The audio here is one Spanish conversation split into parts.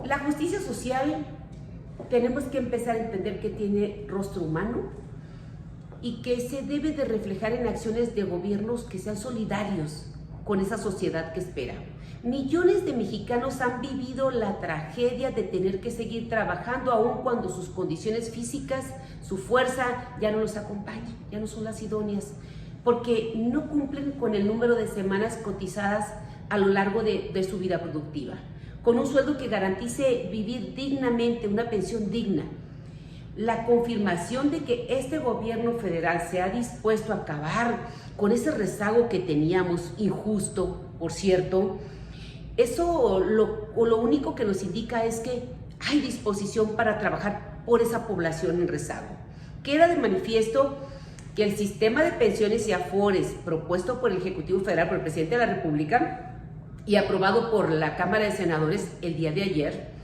La justicia social tenemos que empezar a entender que tiene rostro humano y que se debe de reflejar en acciones de gobiernos que sean solidarios con esa sociedad que espera. Millones de mexicanos han vivido la tragedia de tener que seguir trabajando aun cuando sus condiciones físicas, su fuerza ya no los acompaña, ya no son las idóneas, porque no cumplen con el número de semanas cotizadas a lo largo de su vida productiva, con un sueldo que garantice vivir dignamente, una pensión digna. La confirmación de que este gobierno federal se ha dispuesto a acabar con ese rezago que teníamos, injusto, por cierto, eso lo único que nos indica es que hay disposición para trabajar por esa población en rezago. Queda de manifiesto que el sistema de pensiones y afores propuesto por el Ejecutivo Federal, por el Presidente de la República y aprobado por la Cámara de Senadores el día de ayer,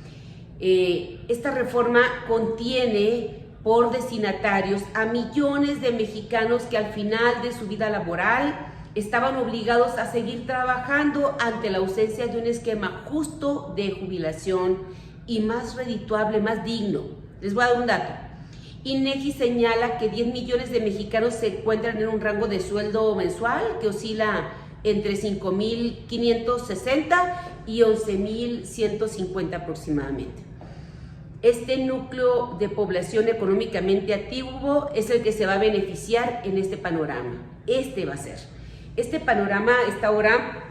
esta reforma contiene por destinatarios a millones de mexicanos que al final de su vida laboral estaban obligados a seguir trabajando ante la ausencia de un esquema justo de jubilación y más redituable, más digno. Les voy a dar un dato. INEGI señala que 10 millones de mexicanos se encuentran en un rango de sueldo mensual que oscila entre 5,560 y 11,150 aproximadamente. Este núcleo de población económicamente activo es el que se va a beneficiar en este panorama. Este va a ser. Este panorama está ahora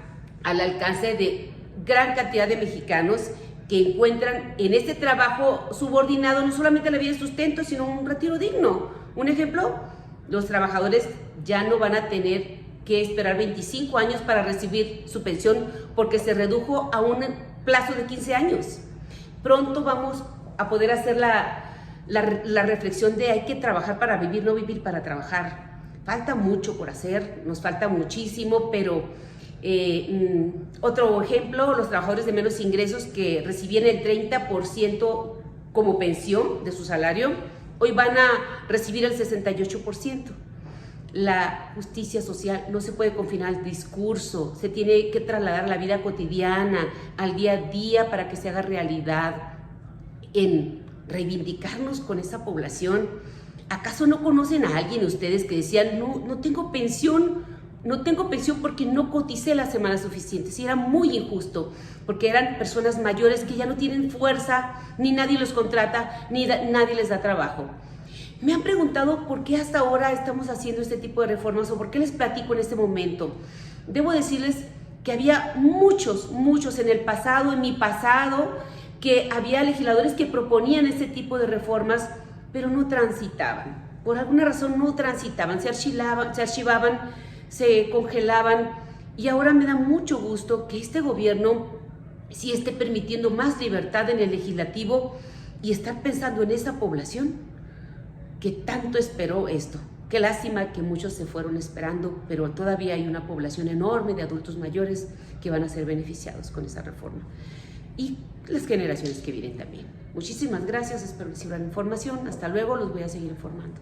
al alcance de gran cantidad de mexicanos que encuentran en este trabajo subordinado no solamente la vida de sustento, sino un retiro digno. Un ejemplo, los trabajadores ya no van a tener que esperar 25 años para recibir su pensión porque se redujo a un plazo de 15 años. Pronto vamos a poder hacer la reflexión de hay que trabajar para vivir, no vivir para trabajar. Falta mucho por hacer, nos falta muchísimo, pero otro ejemplo, los trabajadores de menos ingresos que recibían el 30% como pensión de su salario, hoy van a recibir el 68%. La justicia social no se puede confinar al discurso, se tiene que trasladar a la vida cotidiana, al día a día para que se haga realidad en reivindicarnos con esa población. ¿Acaso no conocen a alguien ustedes que decían, no tengo pensión porque no coticé las semanas suficientes? Y era muy injusto, porque eran personas mayores que ya no tienen fuerza, ni nadie los contrata, ni nadie les da trabajo. Me han preguntado por qué hasta ahora estamos haciendo este tipo de reformas o por qué les platico en este momento. Debo decirles que había muchos en el pasado, en mi pasado, que había legisladores que proponían este tipo de reformas, pero no transitaban. Por alguna razón no transitaban, se archivaban, se congelaban, y ahora me da mucho gusto que este gobierno sí esté permitiendo más libertad en el legislativo y estar pensando en esa población que tanto esperó esto. Qué lástima que muchos se fueron esperando, pero todavía hay una población enorme de adultos mayores que van a ser beneficiados con esa reforma. Y las generaciones que vienen también. Muchísimas gracias, espero les sirva la información. Hasta luego, los voy a seguir informando.